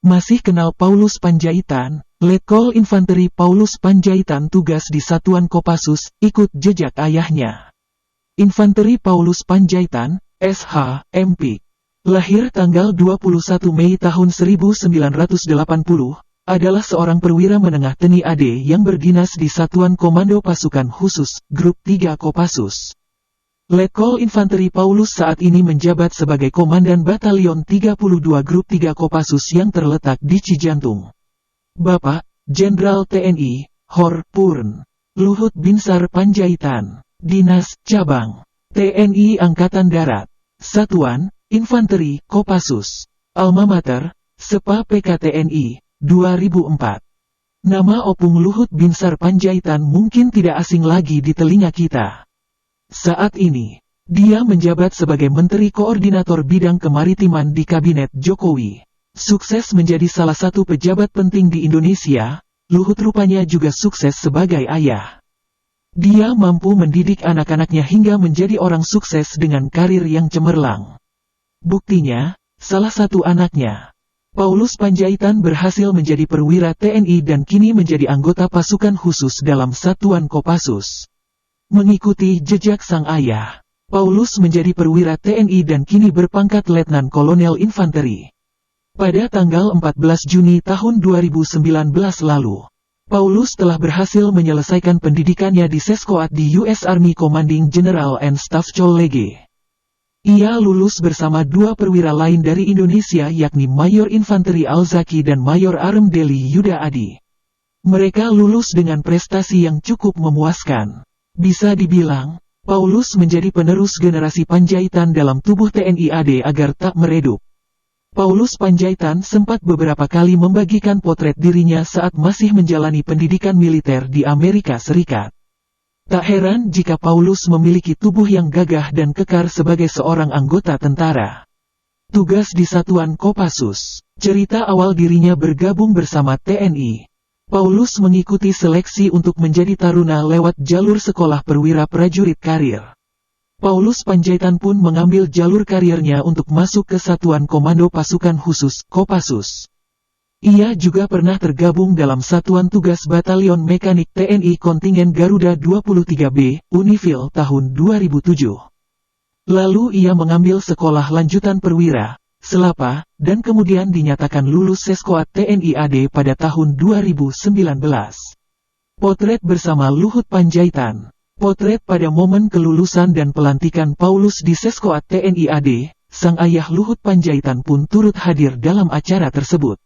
Masih kenal Paulus Panjaitan? Letkol Infanteri Paulus Panjaitan tugas di Satuan Kopassus, ikut jejak ayahnya. Infanteri Paulus Panjaitan, SH, MP. Lahir tanggal 21 Mei tahun 1980, adalah seorang perwira menengah TNI AD yang berdinas di Satuan Komando Pasukan Khusus, Grup 3 Kopassus. Letkol Infanteri Paulus saat ini menjabat sebagai Komandan Batalion 32 Grup 3 Kopassus yang terletak di Cijantung. Bapak, Jenderal TNI, Hor Purn Luhut Binsar Panjaitan, Dinas, Cabang, TNI Angkatan Darat, Satuan, Infanteri, Kopassus, Alma Mater, Sepa PKTNI, 2004. Nama Opung Luhut Binsar Panjaitan mungkin tidak asing lagi di telinga kita. Saat ini, dia menjabat sebagai Menteri Koordinator Bidang Kemaritiman di Kabinet Jokowi. Sukses menjadi salah satu pejabat penting di Indonesia, Luhut rupanya juga sukses sebagai ayah. Dia mampu mendidik anak-anaknya hingga menjadi orang sukses dengan karir yang cemerlang. Buktinya, salah satu anaknya, Paulus Panjaitan berhasil menjadi perwira TNI dan kini menjadi anggota pasukan khusus dalam Satuan Kopassus. Mengikuti jejak sang ayah, Paulus menjadi perwira TNI dan kini berpangkat Letnan Kolonel Infanteri. Pada tanggal 14 Juni tahun 2019 lalu, Paulus telah berhasil menyelesaikan pendidikannya di Seskoat di US Army Commanding General and Staff College. Ia lulus bersama dua perwira lain dari Indonesia yakni Mayor Infanteri Al-Zaki dan Mayor Arem Deli Yuda Adi. Mereka lulus dengan prestasi yang cukup memuaskan. Bisa dibilang, Paulus menjadi penerus generasi Panjaitan dalam tubuh TNI AD agar tak meredup. Paulus Panjaitan sempat beberapa kali membagikan potret dirinya saat masih menjalani pendidikan militer di Amerika Serikat. Tak heran jika Paulus memiliki tubuh yang gagah dan kekar sebagai seorang anggota tentara. Tugas di Satuan Kopassus. Cerita awal dirinya bergabung bersama TNI. Paulus mengikuti seleksi untuk menjadi taruna lewat jalur sekolah perwira prajurit karir. Paulus Panjaitan pun mengambil jalur karirnya untuk masuk ke Satuan Komando Pasukan Khusus, Kopassus. Ia juga pernah tergabung dalam Satuan Tugas Batalion Mekanik TNI Kontingen Garuda 23B, Unifil tahun 2007. Lalu ia mengambil sekolah lanjutan perwira, Selapa, dan kemudian dinyatakan lulus Seskoat TNI AD pada tahun 2019. Potret bersama Luhut Panjaitan. Potret pada momen kelulusan dan pelantikan Paulus di Seskoat TNI AD, sang ayah Luhut Panjaitan pun turut hadir dalam acara tersebut.